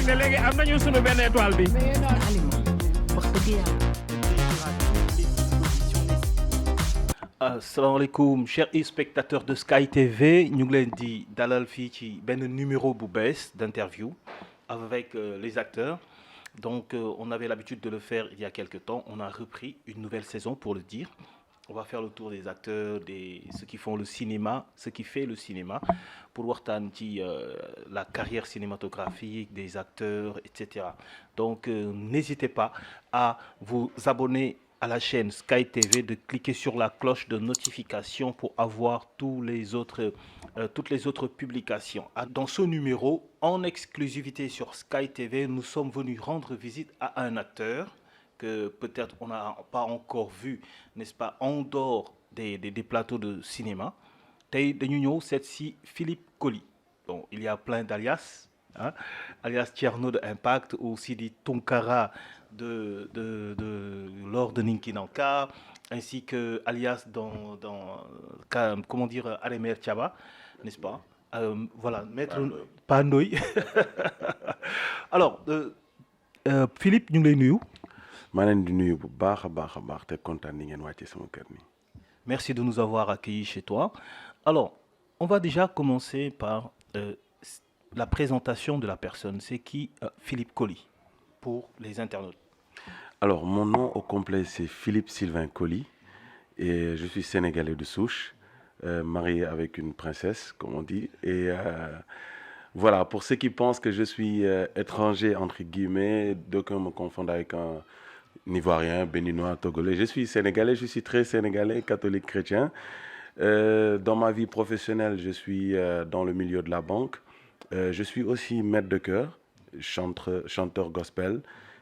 ne léegi am nañu sunu benn étoile bi. Asalaamaaleykum chers spectateurs de Sky TV ñu ngi leen di dalal fii ci benn numéro bu bees d'interview avec les acteurs. Donc on avait l'habitude de le faire il y a quelque temps. On a repris une nouvelle saison pour le dire. On va faire le tour des acteurs, ceux qui font le cinéma, ce qui fait le cinéma, pour waxtaan ci la carrière cinématographique des acteurs, etc. Donc n'hésitez pas à vous abonner à la chaîne Sky TV, de cliquer sur la cloche de notification pour avoir toutes les autres publications. Dans ce numéro, en exclusivité sur Sky TV, nous sommes venus rendre visite à un acteur que peut-être on n'a pas encore vu, n'est-ce pas, en dehors des plateaux de cinéma. Tey dañu ñëw seet si Philippe Coly. Bon, il y a plein d'alias, hein? Alias Thierno de Impact ou Sidi Tunkara de Lord de Ninki Nanka, ainsi que alias comment dire, Aremer Thiaba, n'est-ce pas? Voilà, maître Pandoy. Alors, Philippe, ñu ngi lay nuyu. maa leen di nuyu bu baax a baax te kontaan ni ngeen wàcce sama kër nii. Merci de nous avoir accueillis chez toi. Alors, on va déjà commencer par la présentation de la personne. C'est qui Philippe Coly pour les internautes? Alors, mon nom au complet, c'est Philippe Sylvain Coly et je suis sénégalais de souche, marié avec une princesse, comme on dit. Et voilà, pour ceux qui pensent que je suis étranger, entre guillemets, d'aucuns me confondent avec un Ivoirien, Béninois, Togolais. Je suis sénégalais, je suis très sénégalais, catholique chrétien. Dans ma vie professionnelle, je suis dans le milieu de la banque. Je suis aussi maître de chœur, chanteur gospel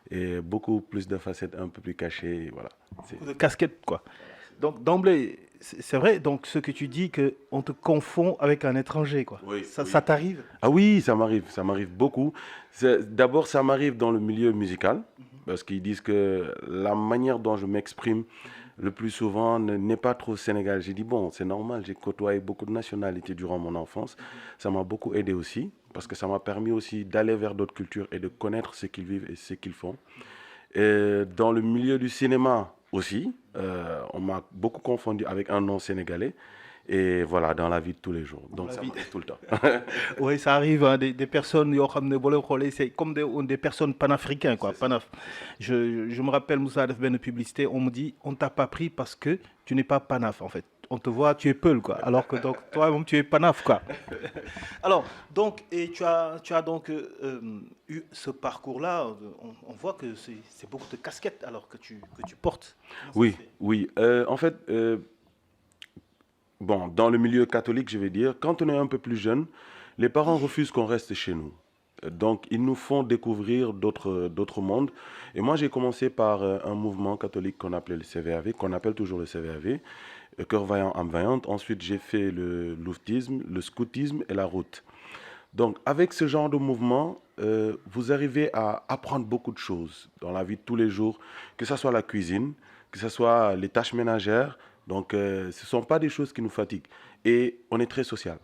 et beaucoup plus de facettes un peu plus cachées. Voilà. Beaucoup de casquettes, quoi. Donc, d'emblée, c'est vrai, donc ce que tu dis, qu'on te confond avec un étranger, quoi. Oui, ça t'arrive? Ah oui, ça m'arrive beaucoup. D'abord, ça m'arrive dans le milieu musical, parce qu'ils disent que la manière dont je m'exprime le plus souvent n'est pas trop sénégalais. J'ai dit, bon, c'est normal, j'ai côtoyé beaucoup de nationalités durant mon enfance. Ça m'a beaucoup aidé aussi, parce que ça m'a permis aussi d'aller vers d'autres cultures et de connaître ce qu'ils vivent et ce qu'ils font. Et dans le milieu du cinéma aussi, on m'a beaucoup confondu avec un nom sénégalais. Et voilà, dans la vie de tous les jours. Donc ça m'arrive tout le temps. Oui, ça arrive, hein, des personnes, c'est comme des personnes panafricaines, quoi. Panaf. Je me rappelle, Moussa Def Ben publicité, on me dit, on t'a pas pris parce que tu n'es pas panaf, en fait. On te voit, tu es Peul, quoi. Alors que donc, toi-même, tu es panaf, quoi. Alors, donc, et tu as donc eu ce parcours-là. On voit que c'est beaucoup de casquettes alors que tu portes. Oui. En fait, bon, dans le milieu catholique, je vais dire, quand on est un peu plus jeune, les parents refusent qu'on reste chez nous. Donc, ils nous font découvrir d'autres mondes. Et moi, j'ai commencé par un mouvement catholique qu'on appelait le CVAV, qu'on appelle toujours le CVAV, Cœur vaillant, âme vaillante. Ensuite, j'ai fait le louvetisme, le scoutisme et la route. Donc, avec ce genre de mouvement, vous arrivez à apprendre beaucoup de choses dans la vie de tous les jours, que ce soit la cuisine, que ce soit les tâches ménagères. Donc, ce ne sont pas des choses qui nous fatiguent. Et on est très social.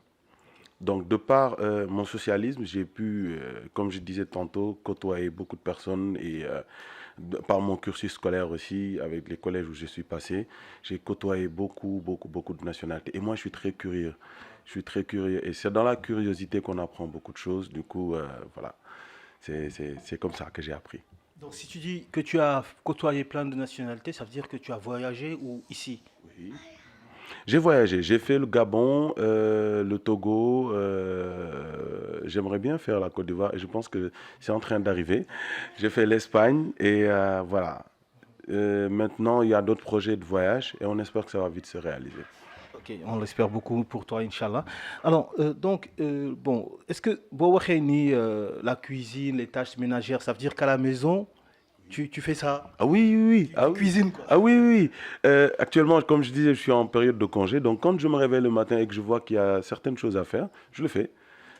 Donc, de par mon socialisme, j'ai pu, comme je disais tantôt, côtoyer beaucoup de personnes. Et par mon cursus scolaire aussi, avec les collèges où je suis passé, j'ai côtoyé beaucoup de nationalités. Et moi, je suis très curieux. Et c'est dans la curiosité qu'on apprend beaucoup de choses. Du coup, voilà, c'est comme ça que j'ai appris. Donc, si tu dis que tu as côtoyé plein de nationalités, ça veut dire que tu as voyagé ou ici? Oui. J'ai voyagé, j'ai fait le Gabon, le Togo, j'aimerais bien faire la Côte d'Ivoire et je pense que c'est en train d'arriver. J'ai fait l'Espagne et voilà. Maintenant, il y a d'autres projets de voyage et on espère que ça va vite se réaliser. Ok, on l'espère beaucoup pour toi, Inch'Allah. Alors, bon, est-ce que la cuisine, les tâches ménagères, ça veut dire qu'à la maison, tu fais ça? Ah oui. Cuisine, quoi. Ah oui. Actuellement, comme je disais, je suis en période de congé. Donc, quand je me réveille le matin et que je vois qu'il y a certaines choses à faire, je le fais.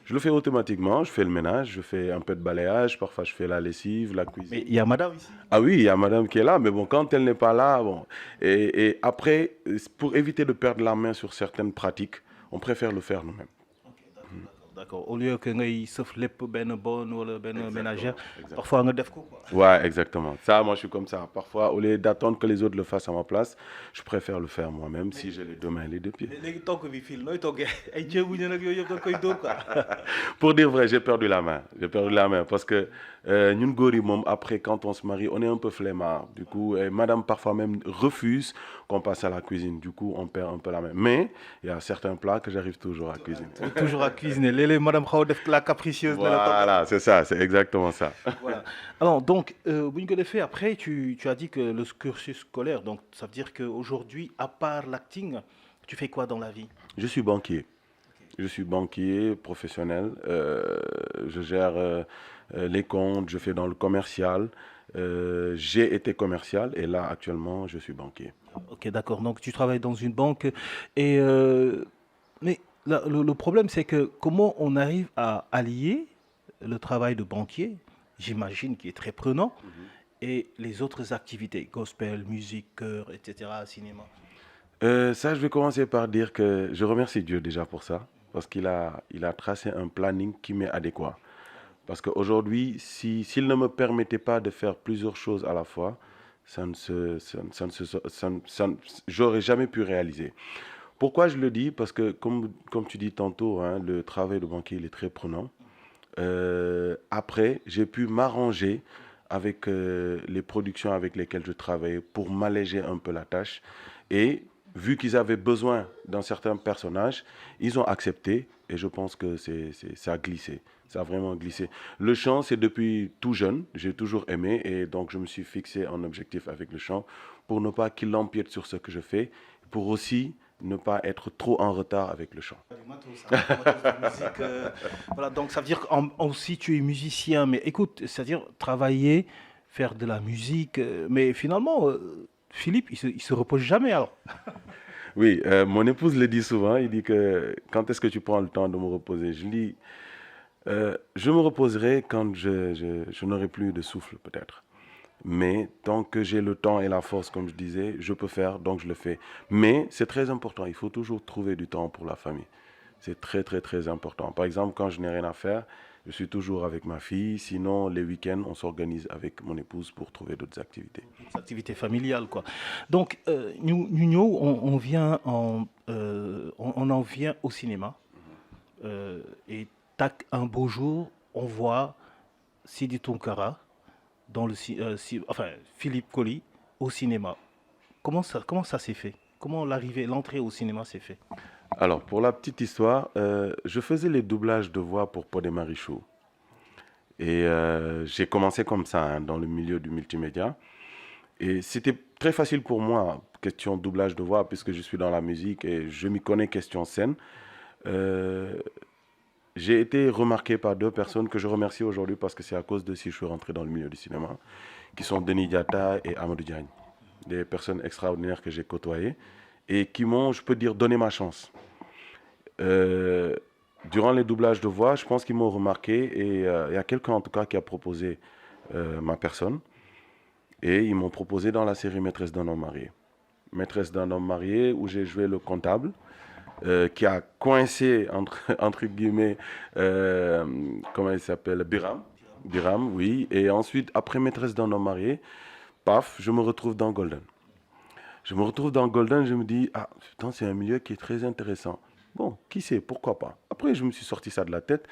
Je le fais automatiquement. Je fais le ménage, je fais un peu de balayage. Parfois, je fais la lessive, la cuisine. Mais il y a madame ici? Ah oui, il y a madame qui est là. Mais bon, quand elle n'est pas là, bon. Et après, pour éviter de perdre la main sur certaines pratiques, on préfère le faire nous-mêmes. Ok, d'accord. D'accord. Au lieu que ngay sëf lépp benn bonne wala benn ménagère, Exactement. parfois nga def ko quoi. Ouais, exactement. Ça, moi, je suis comme ça. Parfois, au lieu d'attendre que les autres le fassent à ma place, je préfère le faire moi-même si j'ai les deux mains et les deux pieds. léegi togg bi fii nooy toggee ay ceebu ñën ak yooyu yëpp da nga koy dóor quoi. Pour dire vrai, j'ai perdu la main. J'ai perdu la main parce que ñun góor yi moom, après, quand on se marie, on est un peu flemmard. Du coup, et madame parfois même refuse qu'on passe à la cuisine. Du coup, on perd un peu la main. Mais il y a certains plats que j'arrive toujours à cuisiner. Toujours à cuisiner léeg-léeg madame xaw a def la capricieuse. ne la togg. Voilà, c'est ça, c'est exactement ça. Voilà. Alors, donc, bu ñu ko defee après, tu as dit que le cursus scolaire, donc ça veut dire qu'aujourd'hui, à part l'acting, tu fais quoi dans la vie? Je suis banquier. Je suis banquier professionnel. Je gère les comptes, je fais dans le commercial. J'ai été commercial et là, actuellement, je suis banquier. Ok, d'accord. Donc, tu travailles dans une banque. Et, mais le problème, c'est que comment on arrive à allier le travail de banquier, j'imagine, qui est très prenant, et les autres activités, gospel, musique, chœur, etc., cinéma. Ça, je vais commencer par dire que je remercie Dieu déjà pour ça, parce il a tracé un planning qui m'est adéquat. Parce qu'aujourd'hui, s'il ne me permettait pas de faire plusieurs choses à la fois, j'aurais jamais pu réaliser. Pourquoi je le dis? Parce que, comme tu dis tantôt, hein, le travail de banquier, il est très prenant. Après, j'ai pu m'arranger avec les productions avec lesquelles je travaillais pour m'alléger un peu la tâche. Et vu qu'ils avaient besoin d'un certain personnage, ils ont accepté et je pense que ça a glissé. Ça a vraiment glissé. Le chant, c'est depuis tout jeune, j'ai toujours aimé et donc je me suis fixé un objectif avec le chant pour ne pas qu'il empiète sur ce que je fais, pour aussi ne pas être trop en retard avec le chant. Du matos, hein, du matos de musique, voilà, donc ça veut dire aussi tu es musicien, mais écoute, c'est-à-dire travailler, faire de la musique, mais finalement, Philippe, il se repose jamais alors. Oui, mon épouse le dit souvent, il dit que quand est-ce que tu prends le temps de me reposer? Je dis, je me reposerai quand je n'aurai plus de souffle peut-être. Mais tant que j'ai le temps et la force, comme je disais, je peux faire, donc je le fais. Mais c'est très important, il faut toujours trouver du temps pour la famille. C'est très, très, très important. Par exemple, quand je n'ai rien à faire, je suis toujours avec ma fille. Sinon, les week-ends, on s'organise avec mon épouse pour trouver d'autres activités. Des activités familiales, quoi. Donc, on vient on en vient au cinéma. Et tac, un beau jour, on voit Sidi Tunkara dans enfin, Philippe Colly au cinéma. Comment ça s'est fait? Comment l'entrée au cinéma s'est fait? Alors, pour la petite histoire, je faisais les doublages de voix pour Pod et Marichou. Et j'ai commencé comme ça, hein, dans le milieu du multimédia. Et c'était très facile pour moi, question doublage de voix, puisque je suis dans la musique et je m'y connais question scène. J'ai été remarqué par deux personnes que je remercie aujourd'hui parce que c'est à cause d'eux si je suis rentré dans le milieu du cinéma, qui sont Denis Diatta et Amadou Diagne. Des personnes extraordinaires que j'ai côtoyées et qui m'ont, je peux dire, donné ma chance. Durant les doublages de voix, je pense qu'ils m'ont remarqué et il y a quelqu'un en tout cas qui a proposé ma personne et ils m'ont proposé dans la série Maîtresse d'un homme marié. Maîtresse d'un homme marié où j'ai joué le comptable qui a coincé entre guillemets, comment il s'appelle, Biram, oui. Et ensuite, après Maîtresse d'un homme marié, paf, je me retrouve dans Golden. Je me dis, ah, putain, c'est un milieu qui est très intéressant. Bon, qui sait, pourquoi pas. Après, je me suis sorti ça de la tête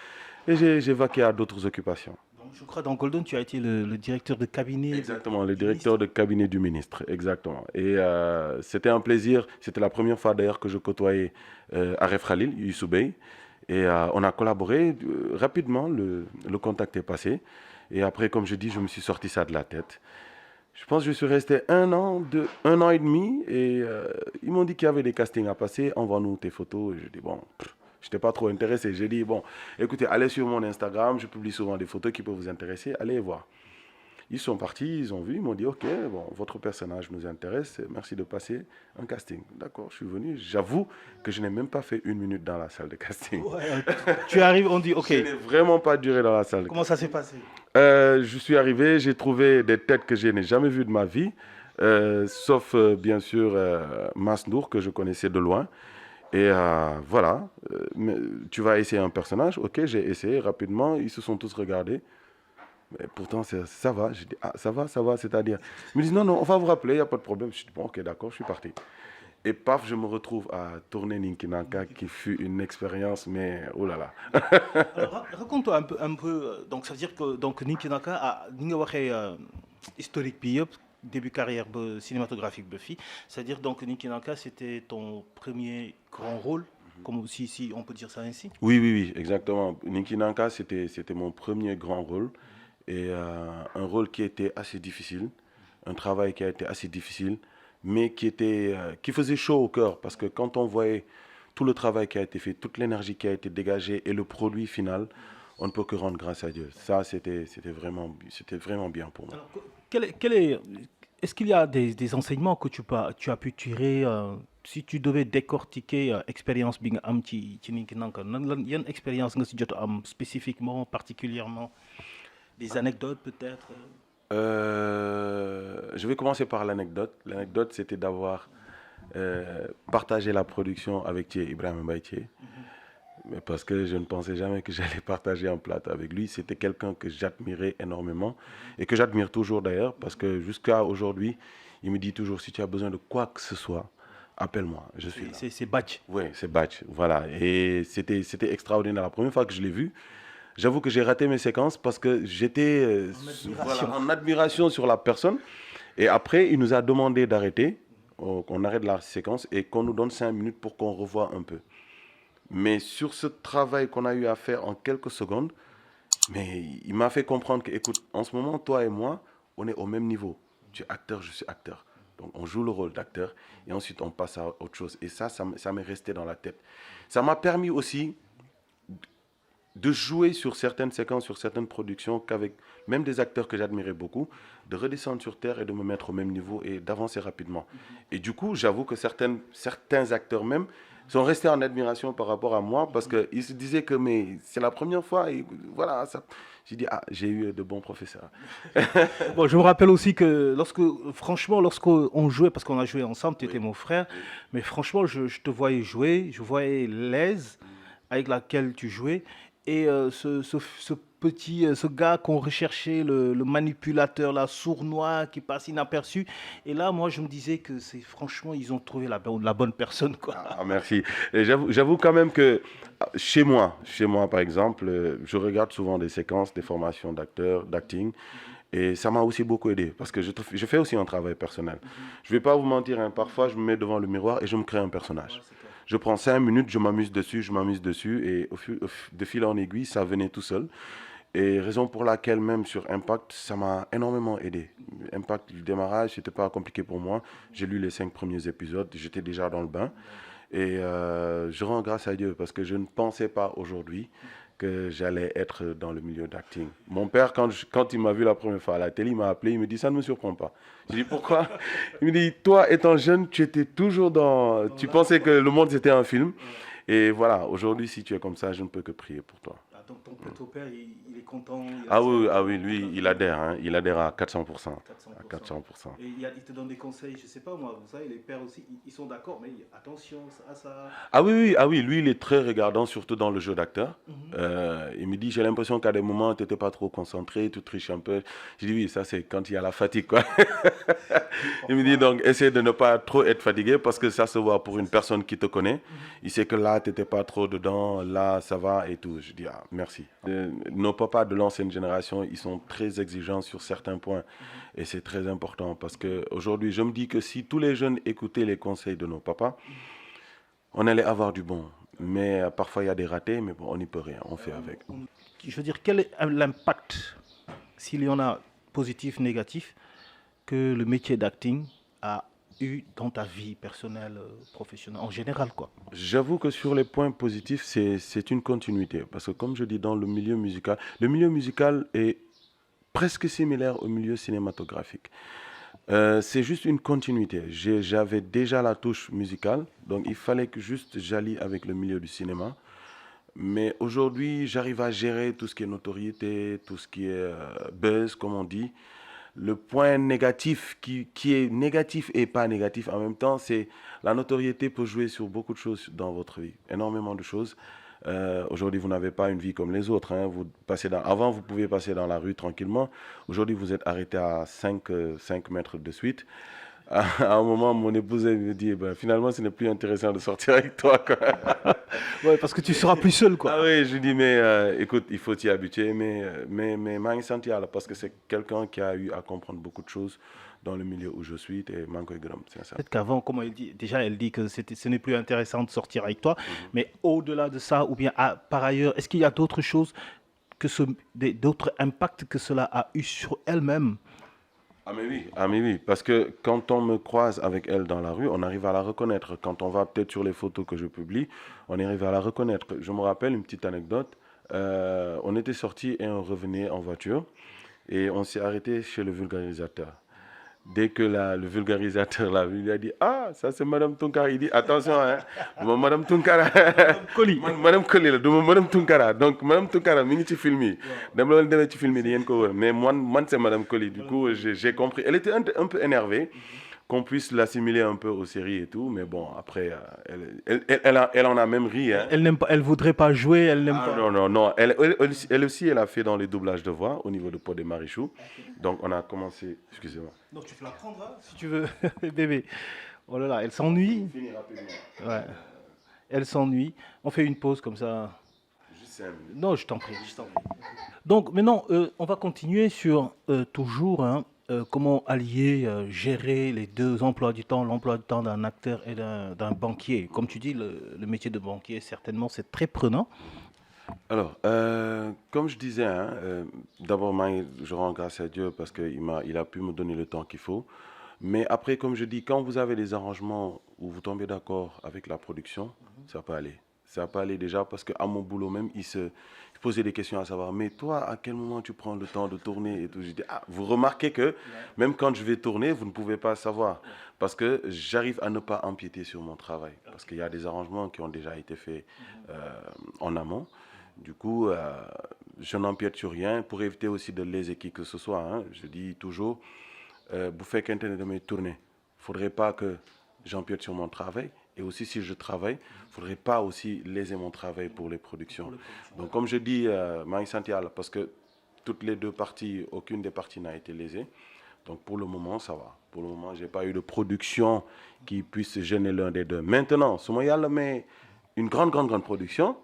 et j'ai vaqué à d'autres occupations. Donc, je crois dans Golden, tu as été le directeur de cabinet. Exactement, le directeur de cabinet du ministre, exactement. Et c'était un plaisir, c'était la première fois d'ailleurs que je côtoyais Aref Khalil, Youssou Bey. Et on a collaboré rapidement, le contact est passé. Et après, comme je dis, je me suis sorti ça de la tête. Je pense que je suis resté un an et demi et ils m'ont dit qu'il y avait des castings à passer, envoie-nous tes photos. Et je dis bon, je n'étais pas trop intéressé. J'ai dit bon, écoutez, allez sur mon Instagram, je publie souvent des photos qui peuvent vous intéresser, allez voir. Ils sont partis, ils ont vu, ils m'ont dit ok, bon, votre personnage nous intéresse, merci de passer un casting. D'accord, je suis venu, j'avoue que je n'ai même pas fait 1 minute dans la salle de casting. Ouais, tu arrives, on dit ok. Je n'ai vraiment pas duré dans la salle. Comment ça s'est passé? Je suis arrivé, j'ai trouvé des têtes que je n'ai jamais vues de ma vie, sauf bien sûr Masnour que je connaissais de loin. Et voilà, mais tu vas essayer un personnage. Ok, j'ai essayé rapidement, ils se sont tous regardés. Mais pourtant, ça va. Je dis, ah, ça va, c'est-à-dire. Ils me disent, non, non, on va vous rappeler, il n'y a pas de problème. Je dis, bon, ok, d'accord, je suis parti. Et paf, je me retrouve à tourner Ninki Nanka, qui fut une expérience, mais oh là là. Alors, raconte-toi un peu, donc ça veut dire que donc Ninki Nanka a ni nga waxee historique bi yëpp début carrière cinématographique ba fii, c'est-à-dire donc Ninki Nanka c'était ton premier grand rôle, comme si on peut dire ça ainsi. Oui, oui, oui, exactement. Ninki Nanka, c'était mon premier grand rôle. Et un rôle qui était assez difficile, un travail qui a été assez difficile, mais qui faisait chaud au cœur. Parce que quand on voyait tout le travail qui a été fait, toute l'énergie qui a été dégagée et le produit final, on ne peut que rendre grâce à Dieu. Ça, c'était vraiment bien pour moi. Alors, est-ce qu'il y a des enseignements que tu as pu tirer si tu devais décortiquer expérience bi nga am ci Ninki Nanka yan expérience nga si jot a am spécifiquement, particulièrement, des anecdotes peut-être? Je vais commencer par l'anecdote. L'anecdote, c'était d'avoir partagé la production avec Thierry Ibrahim Baïtier. Mais parce que je ne pensais jamais que j'allais partager un plateau avec lui. C'était quelqu'un que j'admirais énormément et que j'admire toujours d'ailleurs parce que jusqu'à aujourd'hui, il me dit toujours si tu as besoin de quoi que ce soit, appelle-moi, je suis là. C'est Batch. Oui, c'est Batch, voilà. Et c'était extraordinaire. La première fois que je l'ai vu, j'avoue que j'ai raté mes séquences parce que j'étais en admiration sur la personne. Et après, il nous a demandé d'arrêter, qu'on arrête la séquence et qu'on nous donne 5 minutes pour qu'on revoie un peu. Mais sur ce travail qu'on a eu à faire en quelques secondes, mais il m'a fait comprendre que, écoute, en ce moment, toi et moi, on est au même niveau. Tu es acteur, je suis acteur. Donc, on joue le rôle d'acteur et ensuite, on passe à autre chose. Et ça m'est resté dans la tête. Ça m'a permis aussi de jouer sur certaines séquences, sur certaines productions, qu'avec même des acteurs que j'admirais beaucoup, de redescendre sur terre et de me mettre au même niveau et d'avancer rapidement. Et du coup, j'avoue que certains acteurs même sont restés en admiration par rapport à moi parce qu'ils se disaient que mais c'est la première fois et voilà, ça. J'ai dit, ah, j'ai eu de bons professeurs. Bon, je me rappelle aussi que lorsqu'on jouait, parce qu'on a joué ensemble, tu étais mon frère, mais franchement, je te voyais jouer, je voyais l'aise avec laquelle tu jouais. Et ce gars qu'on recherchait, le manipulateur, la sournois qui passe inaperçu. Et là, moi, je me disais que franchement, ils ont trouvé la bonne personne, quoi. Ah, merci. Et j'avoue quand même que chez moi par exemple, je regarde souvent des séquences, des formations d'acteurs, d'acting. Et ça m'a aussi beaucoup aidé parce que je fais aussi un travail personnel. Je ne vais pas vous mentir, hein, parfois je me mets devant le miroir et je me crée un personnage. Je prends 5 minutes, je m'amuse dessus et de fil en aiguille, ça venait tout seul. Et raison pour laquelle même sur Impact, ça m'a énormément aidé. Impact, du démarrage, c'était pas compliqué pour moi. J'ai lu les 5 premiers épisodes, j'étais déjà dans le bain. Et je rends grâce à Dieu parce que je ne pensais pas aujourd'hui que j'allais être dans le milieu d'acting. Mon père, quand il m'a vu la première fois à la télé, il m'a appelé, il me dit, ça ne me surprend pas. Je dis, pourquoi? Il me dit, toi, étant jeune, tu étais toujours dans... Tu pensais que le monde, c'était un film. Et voilà, aujourd'hui, si tu es comme ça, je ne peux que prier pour toi. Ah, donc ton père, il est content. Ah oui, lui, il adhère, hein, il adhère à 400%. À 400%. Et il te donne des conseils, je ne sais pas moi, vous savez, les pères aussi, ils sont d'accord, mais attention à ça. Ah oui, lui, il est très regardant, surtout dans le jeu d'acteur. Il me dit, j'ai l'impression qu'à des moments, tu n'étais pas trop concentré, tu triches un peu. Je dis, oui, ça, c'est quand il y a la fatigue, quoi. Il me dit, donc, essaie de ne pas trop être fatigué parce que ça se voit pour une personne qui te connaît. Il sait que là, tu n'étais pas trop dedans, là, ça va et tout. Je dis, ah, merci. Nos papas de l'ancienne génération, ils sont très exigeants sur certains points. Et c'est très important parce qu'aujourd'hui, je me dis que si tous les jeunes écoutaient les conseils de nos papas, on allait avoir du bon. Mais parfois, il y a des ratés, mais bon, on n'y peut rien, on fait avec. Je veux dire, quel est l'impact, s'il y en a positif, négatif, que le métier d'acting a eu dans ta vie personnelle, professionnelle, en général, quoi? J'avoue que sur les points positifs, c'est une continuité. Parce que comme je dis, dans le milieu musical est presque similaire au milieu cinématographique. C'est juste une continuité. J'avais déjà la touche musicale, donc il fallait que juste j'allie avec le milieu du cinéma. Mais aujourd'hui, j'arrive à gérer tout ce qui est notoriété, tout ce qui est buzz, comme on dit, le point négatif qui est négatif et pas négatif en même temps, c'est la notoriété peut jouer sur beaucoup de choses dans votre vie, énormément de choses. Aujourd'hui, vous n'avez pas une vie comme les autres. Hein. Avant, vous pouviez passer dans la rue tranquillement. Aujourd'hui, vous êtes arrêté à 5 mètres de suite. À un moment, mon épouse elle me dit, ben, finalement, ce n'est plus intéressant de sortir avec toi, quoi. Ouais, parce que tu seras plus seul, quoi. Ah oui, je dis, mais écoute, il faut t'y habituer. Mais maa ngi sant Yàlla parce que c'est quelqu'un qui a eu à comprendre beaucoup de choses dans le milieu où je suis. Et maa ngi koy gërëm, c'est ça. Peut-être qu'avant, comme elle dit, déjà, elle dit que ce n'est plus intéressant de sortir avec toi. Mais au-delà de ça, ou bien par ailleurs, est-ce qu'il y a d'autres choses, d'autres impacts que cela a eu sur elle-même? Ah mais oui, parce que quand on me croise avec elle dans la rue, on arrive à la reconnaître. Quand on va peut-être sur les photos que je publie, on arrive à la reconnaître. Je me rappelle une petite anecdote. On était sortis et on revenait en voiture et on s'est arrêté chez le vulgarisateur. Dès que le vulgarisateur l'a vu, il a dit « Ah, ça c'est Madame Tunkara ». Il dit « Attention, hein, Madame Tunkara, Madame Koli, Madame Tunkara. Donc Madame Tunkara, mi ngi ci film yi. Dem la demee ci film yi di ngeen ko wër. Mais moi c'est Madame Koli. Du coup, j'ai compris. Elle était un peu énervée qu'on puisse l'assimiler un peu aux séries et tout. Mais bon, après, elle en a même ri. Hein. Elle n'aime pas, elle voudrait pas jouer, elle n'aime pas. Non. Elle aussi, elle a fait dans les doublages de voix au niveau de Pod et Marichou. Donc on a commencé. Excusez-moi. Donc tu te la prendras si tu veux, bébé. Oh là là, elle s'ennuie. Fini rapidement. Ouais. Elle s'ennuie. On fait une pause comme ça. Juste 5 minutes. Non, je t'en prie. Donc maintenant, on va continuer sur toujours comment allier, gérer les deux emplois du temps, l'emploi du temps d'un acteur et d'un banquier. Comme tu dis, le métier de banquier, certainement, c'est très prenant. Alors, comme je disais, hein, d'abord, je rends grâce à Dieu parce qu'il a pu me donner le temps qu'il faut. Mais après, comme je dis, quand vous avez des arrangements où vous tombez d'accord avec la production, ça peut aller. Ça peut aller déjà parce qu'à mon boulot même, il se posait des questions à savoir, mais toi, à quel moment tu prends le temps de tourner et tout. Je dis, vous remarquez que même quand je vais tourner, vous ne pouvez pas savoir. Parce que j'arrive à ne pas empiéter sur mon travail. Parce qu'il y a des arrangements qui ont déjà été faits en amont. Du coup, je n'empiète sur rien pour éviter aussi de léser qui que ce soit. Hein. Je dis toujours, vous faites qu'un de mes tournées. Il ne faudrait pas que j'empiète sur mon travail. Et aussi, si je travaille, il ne faudrait pas aussi léser mon travail pour les productions. Donc, comme je dis, maa ngi sant Yàlla parce que toutes les deux parties, aucune des parties n'a été lésée. Donc, pour le moment, ça va. Pour le moment, je n'ai pas eu de production qui puisse gêner l'un des deux. Maintenant, su ma Yàlla mais une grande production,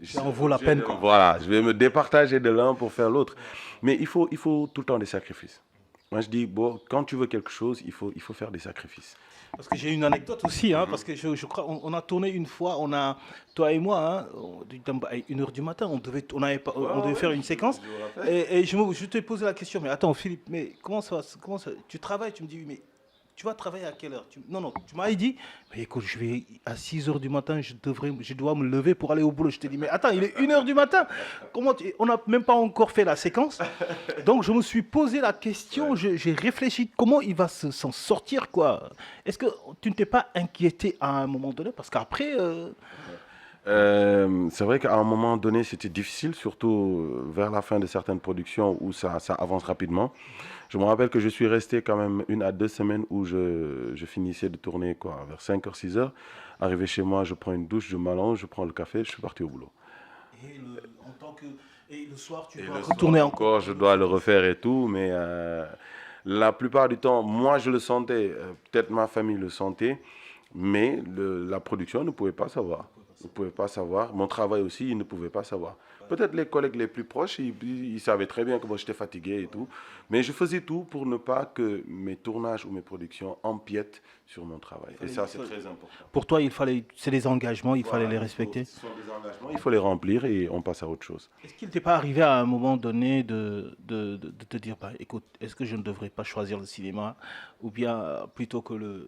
ça en vaut la peine. Quoi. Voilà, je vais me départager de l'un pour faire l'autre. Mais il faut tout le temps des sacrifices. Moi, je dis, bon, quand tu veux quelque chose, il faut faire des sacrifices. Parce que j'ai une anecdote aussi, hein, parce que je crois on a tourné une fois, toi et moi, à 1h du matin, on devait faire une séquence. Et je te posais la question, mais attends Philippe, mais comment ça tu travailles? Tu me dis, oui, mais tu vas travailler à quelle heure? Non, tu m'as dit, mais écoute, je vais à 6h du matin, je dois me lever pour aller au boulot. Je te dis, mais attends, il est 1h du matin. On n'a même pas encore fait la séquence. Donc je me suis posé la question, j'ai réfléchi comment il va s'en sortir, quoi. Est-ce que tu ne t'es pas inquiété à un moment donné? Parce qu'après... c'est vrai qu'à un moment donné, c'était difficile, surtout vers la fin de certaines productions où ça avance rapidement. Je me rappelle que je suis resté quand même 1 à 2 semaines où je finissais de tourner quoi, vers 5h, 6h. Arrivé chez moi, je prends une douche, je m'allonge, je prends le café, je suis parti au boulot. Et le soir, tu dois retourner encore. Je dois le refaire et tout, mais la plupart du temps, moi je le sentais, peut-être ma famille le sentait, mais la production ne pouvait pas savoir. Ils ne pouvaient pas savoir. Mon travail aussi, ils ne pouvaient pas savoir. Peut-être les collègues les plus proches, ils savaient très bien que moi j'étais fatigué et tout. Mais je faisais tout pour ne pas que mes tournages ou mes productions empiètent sur mon travail. Et ça, c'est très important. Pour toi, c'est des engagements, il fallait les respecter. Ce sont des engagements, il faut les remplir et on passe à autre chose. Est-ce qu'il ne t'est pas arrivé à un moment donné de te dire, bah, écoute, est-ce que je ne devrais pas choisir le cinéma ou bien plutôt que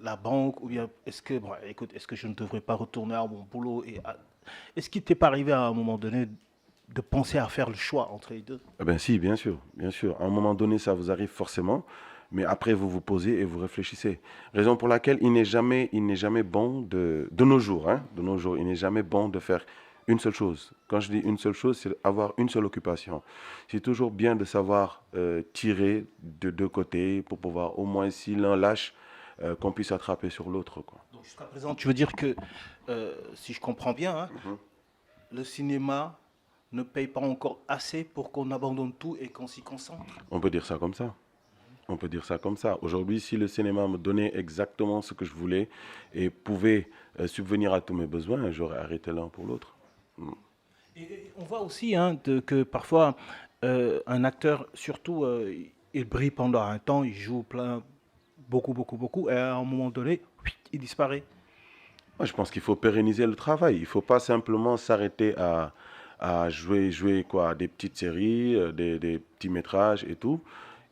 la banque, ou bien est-ce que je ne devrais pas retourner à mon boulot Est-ce qu'il ne t'est pas arrivé à un moment donné de penser à faire le choix entre les deux? Eh bien si, bien sûr. À un moment donné, ça vous arrive forcément, mais après vous vous posez et vous réfléchissez. Raison pour laquelle il n'est jamais bon de nos jours, il n'est jamais bon de faire une seule chose. Quand je dis une seule chose, c'est avoir une seule occupation. C'est toujours bien de savoir tirer de deux côtés pour pouvoir, au moins si l'un lâche, qu'on puisse attraper sur l'autre, quoi. Donc jusqu'à présent, tu veux dire que, si je comprends bien, hein, le cinéma ne paye pas encore assez pour qu'on abandonne tout et qu'on s'y concentre? On peut dire ça comme ça. On peut dire ça comme ça. Aujourd'hui, si le cinéma me donnait exactement ce que je voulais et pouvait subvenir à tous mes besoins, j'aurais arrêté l'un pour l'autre. Et on voit aussi hein, que parfois, un acteur, surtout, il brille pendant un temps, il joue beaucoup, et à un moment donné, il disparaît. Moi, je pense qu'il faut pérenniser le travail. Il ne faut pas simplement s'arrêter à jouer quoi, des petites séries, des petits métrages et tout.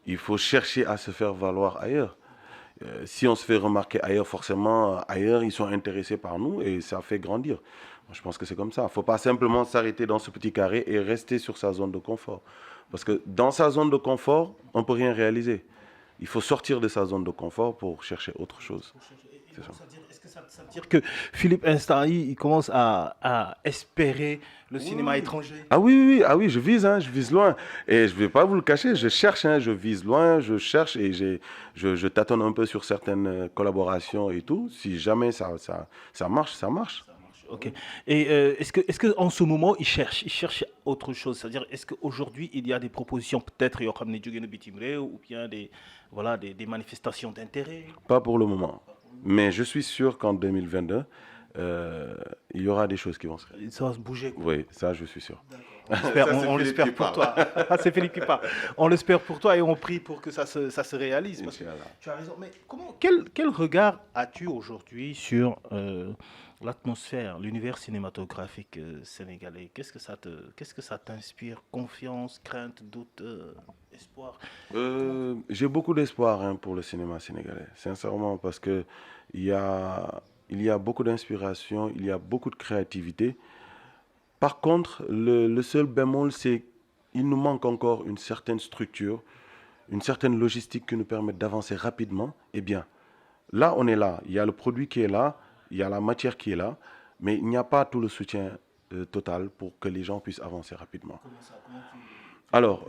Il faut chercher à se faire valoir ailleurs. Si on se fait remarquer ailleurs, forcément, ailleurs, ils sont intéressés par nous et ça fait grandir. Moi, je pense que c'est comme ça. Il ne faut pas simplement s'arrêter dans ce petit carré et rester sur sa zone de confort. Parce que dans sa zone de confort, on ne peut rien réaliser. Il faut sortir de sa zone de confort pour chercher autre chose. C'est ça. Est-ce que ça veut dire que Philippe Instahi, il commence à espérer le cinéma étranger? Ah oui, je vise loin. Et je ne vais pas vous le cacher, je cherche, hein, je vise loin, je cherche et je tâtonne un peu sur certaines collaborations et tout. Si jamais ça marche, ça marche. Ok. Et est-ce que en ce moment, il cherche autre chose? C'est-à-dire, est-ce qu'aujourd'hui, il y a des propositions, peut-être, il y aura ou bien des manifestations d'intérêt? Pas pour le moment. Mais je suis sûr qu'en 2022, il y aura des choses qui vont se réaliser. Ça va se bouger, quoi. Oui, ça, je suis sûr. On l'espère pour toi. Ah, c'est Philippe qui parle. On l'espère pour toi et on prie pour que ça se réalise. Parce que tu as raison. Mais quel regard as-tu aujourd'hui sur l'atmosphère, l'univers cinématographique sénégalais? Qu'est-ce que ça t'inspire? Confiance, crainte, doute, espoir? J'ai beaucoup d'espoir hein, pour le cinéma sénégalais, sincèrement, parce que il y a beaucoup d'inspiration, il y a beaucoup de créativité. Par contre, le seul bémol, c'est qu'il nous manque encore une certaine structure, une certaine logistique qui nous permette d'avancer rapidement et bien. Là, on est là. Il y a le produit qui est là, il y a la matière qui est là, mais il n'y a pas tout le soutien total pour que les gens puissent avancer rapidement. Alors,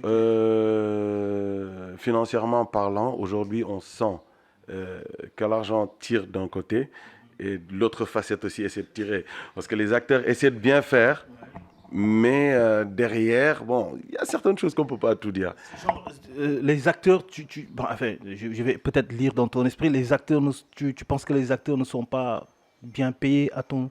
financièrement parlant, aujourd'hui, on sent que l'argent tire d'un côté et l'autre facette aussi essaie de tirer. Parce que les acteurs essaient de bien faire, mais derrière, bon, il y a certaines choses qu'on ne peut pas tout dire. Genre, les acteurs, bon, enfin, je vais peut-être lire dans ton esprit, les acteurs, tu penses que les acteurs ne sont pas bien payés à ton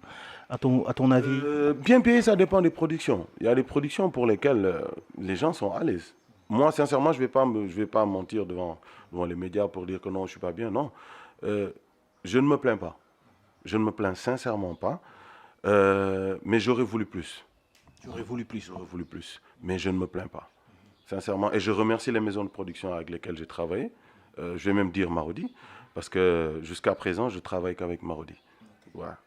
avis? Bien payé, ça dépend des productions. Il y a des productions pour lesquelles les gens sont à l'aise. Moi, sincèrement, je vais pas mentir devant les médias pour dire que non, je ne suis pas bien. Non, je ne me plains pas. Je ne me plains sincèrement pas. Mais j'aurais voulu plus. J'aurais voulu plus. J'aurais voulu plus. Mais je ne me plains pas. Sincèrement. Et je remercie les maisons de production avec lesquelles j'ai travaillé. Je vais même dire Marodi. Parce que jusqu'à présent, je travaille qu'avec Marodi. Voilà.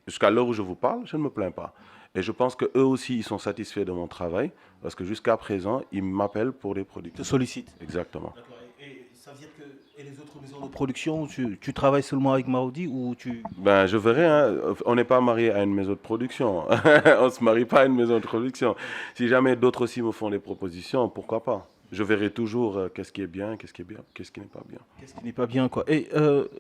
Jusqu'à l'heure où je vous parle, je ne me plains pas. Et je pense qu'eux aussi, ils sont satisfaits de mon travail. Parce que jusqu'à présent, ils m'appellent pour des productions. Te sollicitent. Exactement. D'accord. Et ça veut dire que les autres maisons de production, tu travailles seulement avec Marodi ou tu... Ben, je verrai. Hein. On n'est pas marié à une maison de production. On ne se marie pas à une maison de production. Si jamais d'autres aussi me font des propositions, pourquoi pas? Je verrai toujours qu'est-ce qui est bien, qu'est-ce qui n'est pas bien. Qu'est-ce qui n'est pas bien, quoi. Et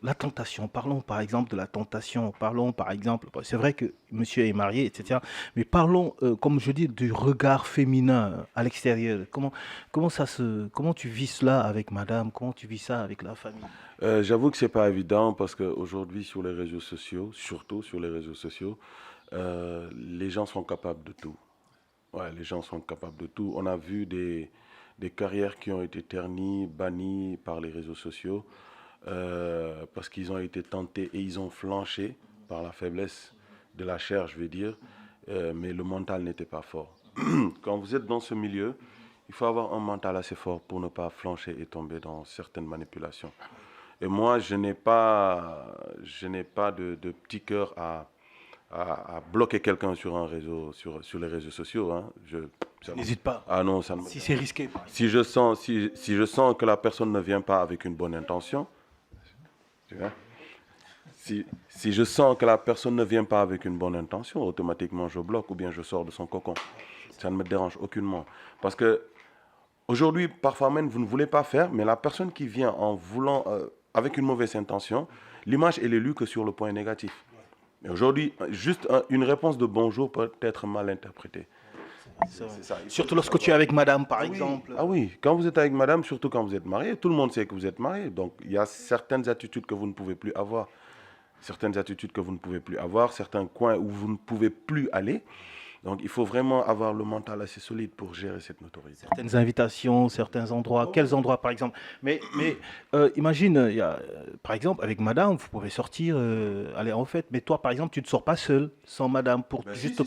la tentation, parlons par exemple de la tentation. Parlons par exemple, c'est vrai que monsieur est marié, etc. Mais parlons, comme je dis, du regard féminin à l'extérieur. Comment tu vis cela avec madame? Comment tu vis ça avec la famille? J'avoue que c'est pas évident parce qu'aujourd'hui, sur les réseaux sociaux, surtout sur les réseaux sociaux, les gens sont capables de tout. Ouais, les gens sont capables de tout. On a vu des carrières qui ont été ternies, bannies par les réseaux sociaux parce qu'ils ont été tentés et ils ont flanché par la faiblesse de la chair, je vais dire, mais le mental n'était pas fort. Quand vous êtes dans ce milieu, il faut avoir un mental assez fort pour ne pas flancher et tomber dans certaines manipulations. Et moi, je n'ai pas de petit cœur à bloquer quelqu'un sur un réseau, sur les réseaux sociaux. Hein. N'hésite pas. Ah non, ça ne Si c'est risqué. si je sens que la personne ne vient pas avec une bonne intention, tu vois, si je sens que la personne ne vient pas avec une bonne intention, automatiquement je bloque ou bien je sors de son cocon. Ça ne me dérange aucunement. Parce que aujourd'hui, parfois même, vous ne voulez pas faire, mais la personne qui vient en voulant, avec une mauvaise intention, l'image, elle est lue que sur le point négatif. Mais aujourd'hui, juste une réponse de bonjour peut être mal interprétée. C'est ça. Surtout lorsque tu es avec madame, par exemple. Ah oui, quand vous êtes avec madame, surtout quand vous êtes marié, tout le monde sait que vous êtes marié. Donc, il y a certaines attitudes que vous ne pouvez plus avoir. Certaines attitudes que vous ne pouvez plus avoir, certains coins où vous ne pouvez plus aller. Donc, il faut vraiment avoir le mental assez solide pour gérer cette notoriété. Certaines invitations, certains endroits. Quels endroits, par exemple? Mais imagine, il y a, par exemple, avec madame, vous pouvez sortir, aller en fête. Mais toi, par exemple, tu ne sors pas seul, sans madame, pour juste...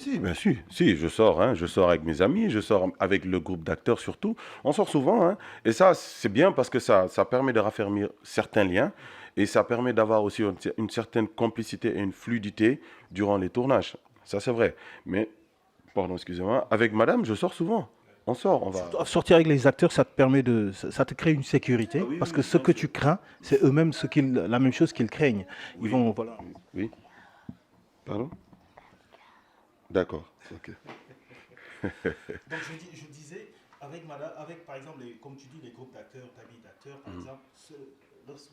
Si, je sors. Hein, je sors avec mes amis, je sors avec le groupe d'acteurs surtout. On sort souvent. Hein, et ça, c'est bien parce que ça permet de raffermir certains liens. Et ça permet d'avoir aussi une certaine complicité et une fluidité durant les tournages. Ça, c'est vrai. Mais... Pardon, excusez-moi. Avec madame, je sors souvent. On sort, on va... Sortir avec les acteurs, ça te permet de... Ça te crée une sécurité. Parce que ce que tu crains, c'est eux-mêmes la même chose qu'ils craignent. Ils vont... Voilà. Oui. Pardon? D'accord. Ok. Donc je disais, avec par exemple, comme tu dis, les groupes d'acteurs, ta vie d'acteur, par exemple,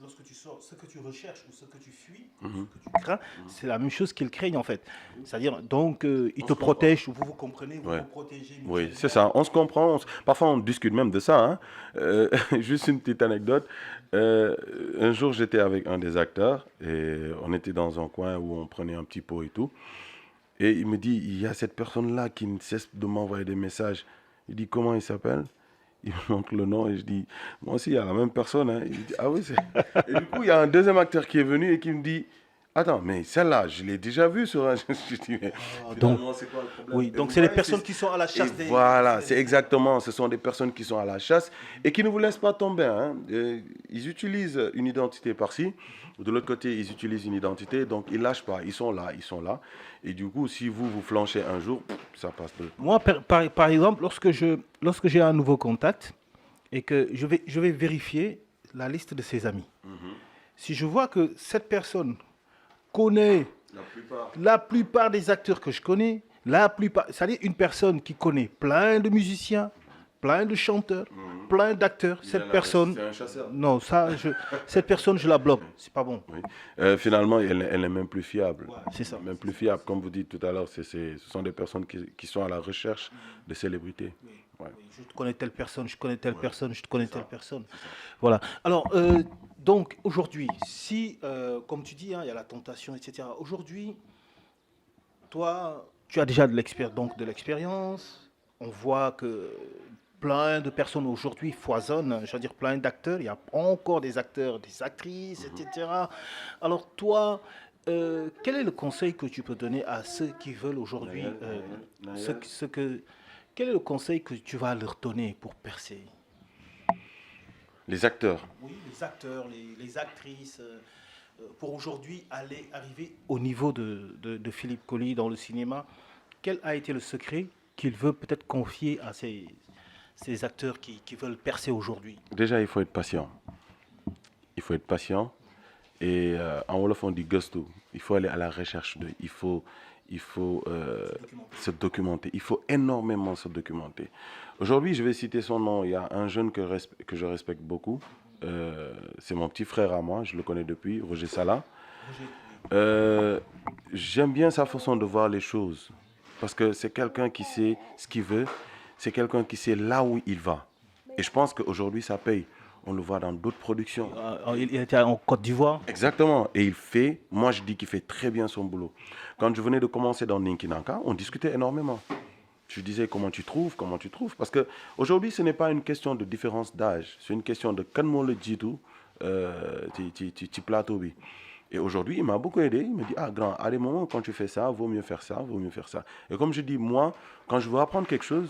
lorsque tu sors, ce que tu recherches ou ce que tu fuis, ce que tu crains, c'est la même chose qu'ils craignent en fait. C'est-à-dire, donc, ils te protègent, vous comprenez, vous vous protégez. Oui, c'est ça, on se comprend. Parfois, on discute même de ça. Hein. Juste une petite anecdote. Un jour, j'étais avec un des acteurs et on était dans un coin où on prenait un petit pot et tout. Et il me dit, il y a cette personne-là qui ne cesse de m'envoyer des messages. Il dit, comment il s'appelle? Il me montre le nom et je dis, moi aussi, il y a la même personne. Hein. Il dit, ah oui, c'est... Et du coup, il y a un deuxième acteur qui est venu et qui me dit, attends, mais celle-là, je l'ai déjà vue sur un... Je dis, mais donc, c'est quoi le problème? oui, donc c'est les personnes qui sont à la chasse des... Voilà, c'est exactement, ce sont des personnes qui sont à la chasse et qui ne vous laissent pas tomber. Hein. Ils utilisent une identité par-ci, de l'autre côté, ils utilisent une identité, donc ils ne lâchent pas, ils sont là. Et du coup, si vous flanchez un jour, ça passe de... Moi, par exemple, lorsque j'ai un nouveau contact et que je vais vérifier la liste de ses amis, si je vois que cette personne connaît la plupart des acteurs que je connais, c'est-à-dire une personne qui connaît plein de musiciens, plein de chanteurs, plein d'acteurs, cette personne... C'est un chasseur. Non, cette personne, je la bloque. C'est pas bon. Oui. Finalement, elle n'est même plus fiable. Ouais, c'est ça. Même plus fiable. Comme vous dites tout à l'heure, ce sont des personnes qui sont à la recherche de célébrités. Oui. Ouais. Oui, je te connais telle personne, je connais telle personne, je te connais telle personne. Voilà. Alors, donc, aujourd'hui, si, comme tu dis, hein, il y a la tentation, etc. Aujourd'hui, toi, tu as déjà de l'expérience. On voit que plein de personnes aujourd'hui foisonnent, je veux dire plein d'acteurs. Il y a encore des acteurs, des actrices, etc. Alors, toi, quel est le conseil que tu peux donner à ceux qui veulent aujourd'hui, quel est le conseil que tu vas leur donner pour percer? Les acteurs. Oui, les acteurs, les actrices, pour aujourd'hui arriver au niveau de Philippe Coly dans le cinéma. Quel a été le secret qu'il veut peut-être confier à ces acteurs qui veulent percer aujourd'hui? Déjà, il faut être patient. Il faut être patient. Et en Wolof, on dit gusto. Il faut aller à la recherche de... Il faut se documenter. Il faut énormément se documenter. Aujourd'hui, je vais citer son nom. Il y a un jeune que je respecte beaucoup. C'est mon petit frère à moi. Je le connais depuis, Roger Sala. J'aime bien sa façon de voir les choses. Parce que c'est quelqu'un qui sait ce qu'il veut. C'est quelqu'un qui sait là où il va. Et je pense qu'aujourd'hui, ça paye. On le voit dans d'autres productions. Il était en Côte d'Ivoire. Exactement. Et moi je dis qu'il fait très bien son boulot. Quand je venais de commencer dans Ninki Nanka, on discutait énormément. Je disais comment tu trouves. Parce qu'aujourd'hui, ce n'est pas une question de différence d'âge. C'est une question de quand on le dit tout, tu plateau. Et aujourd'hui, il m'a beaucoup aidé. Il me dit, ah grand, à des moments, quand tu fais ça, vaut mieux faire ça. Et comme je dis, moi, quand je veux apprendre quelque chose,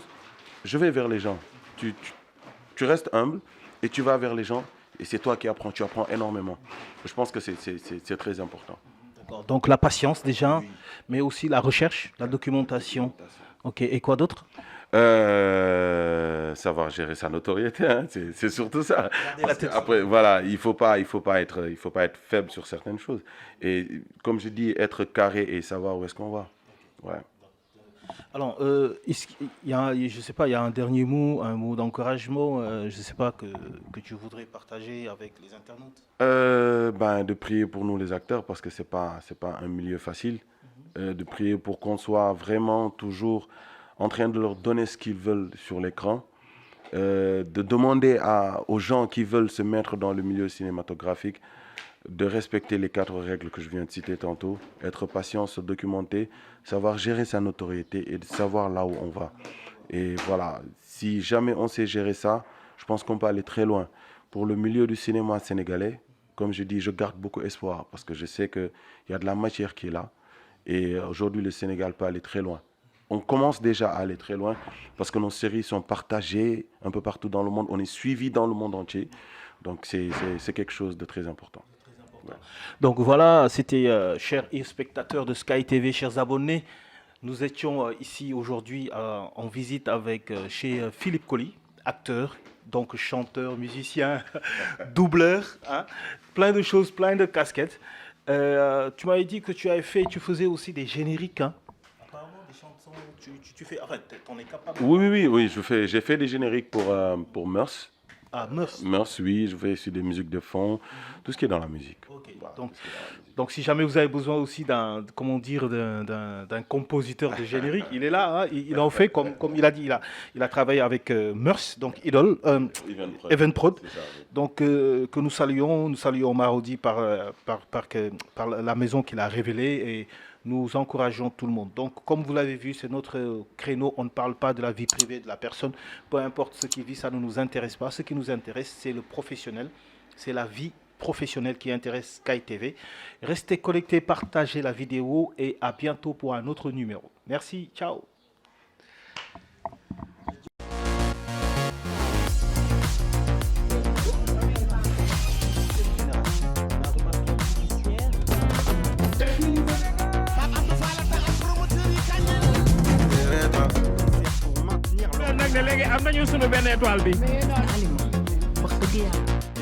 je vais vers les gens. Tu restes humble. Et tu vas vers les gens, et c'est toi qui apprends, tu apprends énormément. Je pense que c'est très important. D'accord. Donc la patience déjà, mais aussi la recherche, la documentation. Ok, et quoi d'autre? Savoir gérer sa notoriété, hein, c'est surtout ça. Garder la tête Après, voilà, il faut pas être faible sur certaines choses. Et comme je dis, être carré et savoir où est-ce qu'on va. Ouais. Alors, est-ce qu'il y a, je sais pas, il y a un dernier mot, un mot d'encouragement, je sais pas, que tu voudrais partager avec les internautes? Ben, de prier pour nous les acteurs parce que c'est pas un milieu facile. De prier pour qu'on soit vraiment toujours en train de leur donner ce qu'ils veulent sur l'écran. De demander aux gens qui veulent se mettre dans le milieu cinématographique de respecter les 4 règles que je viens de citer tantôt, être patient, se documenter, savoir gérer sa notoriété et de savoir là où on va. Et voilà, si jamais on sait gérer ça, je pense qu'on peut aller très loin. Pour le milieu du cinéma sénégalais, comme je dis, je garde beaucoup espoir parce que je sais qu'il y a de la matière qui est là. Et aujourd'hui, le Sénégal peut aller très loin. On commence déjà à aller très loin parce que nos séries sont partagées un peu partout dans le monde. On est suivi dans le monde entier. Donc, c'est quelque chose de très important. Ouais. Donc voilà, c'était chers spectateurs de Sky TV, chers abonnés. Nous étions ici aujourd'hui en visite avec chez Philippe Coly, acteur, donc chanteur, musicien, doubleur, hein, plein de choses, plein de casquettes. Tu m'avais dit que tu faisais aussi des génériques, hein. Apparemment, des chansons, tu fais, enfin, t'en es capable. Oui, j'ai fait des génériques pour Mœurs. Ah, Mœurs. Mœurs, oui, je fais aussi des musiques de fond, tout ce qui est dans la musique. Ok. Voilà, Donc, tout ce qui est dans la musique. donc, si jamais vous avez besoin aussi comment dire, d'un compositeur de générique, il est là, hein, il en fait, comme il a dit, il a travaillé avec Mœurs, donc Idol, Even Prod, C'est ça, oui. donc que nous saluons Marodi par la maison qu'il a révélée et nous encourageons tout le monde. Donc, comme vous l'avez vu, c'est notre créneau, on ne parle pas de la vie privée de la personne, peu importe ce qu'il vit, ça ne nous intéresse pas. Ce qui nous intéresse, c'est le professionnel, c'est la vie professionnelle qui intéresse Sky TV. Restez connectés, partagez la vidéo et à bientôt pour un autre numéro. Merci, ciao. nag ne léegi am nañu sunu benn étoile bi. Alima wax dëgg yàlla